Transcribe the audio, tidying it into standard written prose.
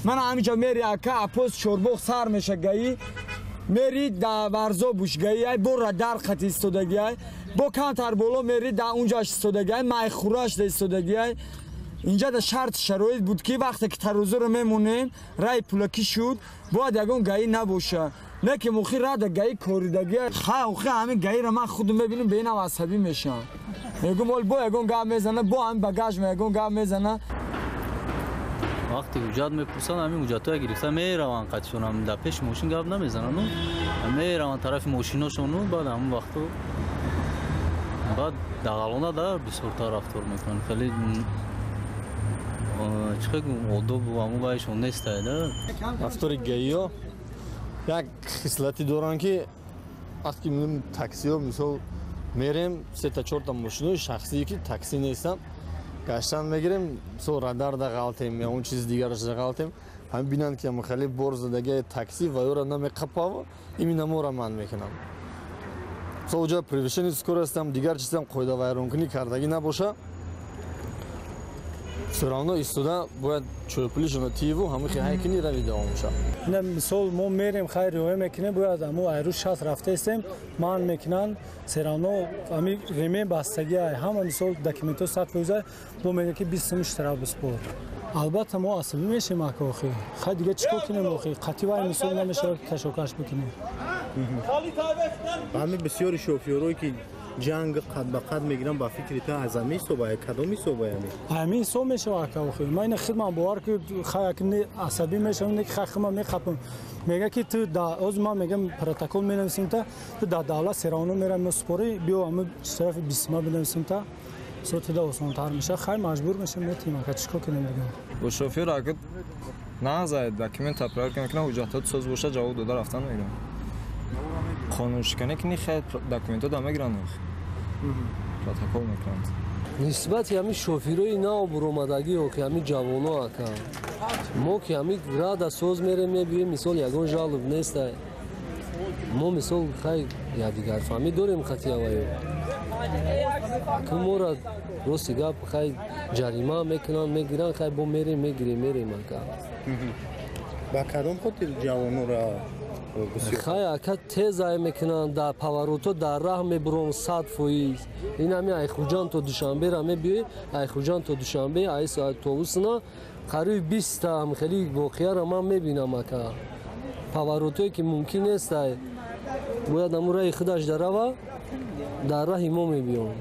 من همینجا میری اکا اپوز چوربوخ سر میشه گایی میری در ورزا بوشگایی ای برو در خط ایستادگی ای با کانتر بالا میری در اونجا ایستادگی ای مای خوراش در ایستادگی ای اینجا در شرط شرایط بود که وقتی که تروزه رو میمونین رای پولکی شد باید یکون گایی نباشه نه که مخی را در گایی کوریدگی خواهی همین گایی را من خودم میبینم به این هم عصبی میشم میگم مال با یکون گاه میزنه با هم بگاش میگون گاه میزنه وقتی وجود میپرسن همین وجودها گرفتن میروان قدشون هم در پیش ماشین گپ نمیزنن میروان طرف ماشیناشون بعد همون وقتو بعد دغلانه در بسیار رفتار میکنن خیلی چقدر آداب و همون بایشون نیست نه رفتار گیا یک خصلتی دارن که وقتی میریم تاکسی ها مثلا میریم 3 تا 4 تا ماشین شخصی که تاکسی نیستن گشتن میگیریم سو رادار دا غلطیم یا اون چیز دیگرش دا غلطیم هم بینن که ما خیلی بور زدگی تاکسی و یورا نمیقپاو این نمورا من میکنم سو جا پریویشن اسکور هستم دیگر چیزام قاعده وایرون کنی کردگی نباشه سراغنا ایستاده باید چوپلیشون تیو همه خیلی کنی روی دوام شه نه مثال ما میریم خیر روی میکنیم باید امو ایرو شات رفته استیم مان میکنن سراغنا امی ریمه بستگی همه مثال دکمنتو سات فوزه با میگه که 20 اشتراک بسپور البته ما عصبی میشیم اخی خیلی دیگه چیکار کنیم اخی قطعی وای مثال نمیشه کشوکش بکنیم همه بسیار شوفیورایی که جنگ قد به قد میگیرن با فکر تا اعظمی صوبای کدومی صوبای همین صوب میشه اخی من این خدمت باور که خیلی عصبی میشم که خدمت میخپم میگه که تو دا از ما میگم پروتکل مینویسیم تا تو دا دالا سرانو میرم مسپوری بیا هم طرف 20 ما بنویسیم تا صوت دا آسان‌تر میشه خیلی مجبور میشم میتیم که چیکار کنیم دیگه با شوفیر اگه نازاید دکمنت اپلود کنه وجاهات ساز باشه جواب داده رفتن میگم قانونش کنه که خیلی دکمنت ها میگیرن پروتکل میکنند نسبت همین شوفیرای نو برآمدگی و که همین جوان‌ها اکا ما که همین راد ساز میریم میبینیم مثال یگان جالب نیست ما مثال خیلی یادگار فهمی داریم خطی اوایو که ما را راستی گپ خیلی جریمه میکنن میگیرن خیلی با میریم اکا با کدوم خاطر جوانو را خیلی اکا تیز میکنن در پاوروتو در راه میبرون 100 فویز این همین ایخوجان تا دوشنبه را میبینی ایخوجان تا دوشنبه ای ساعت توسنا قریب 20 تا هم خیلی واقعا را من میبینم اکا پاوروتوی که ممکن نیست باید امورای خودش در راه ما میبینم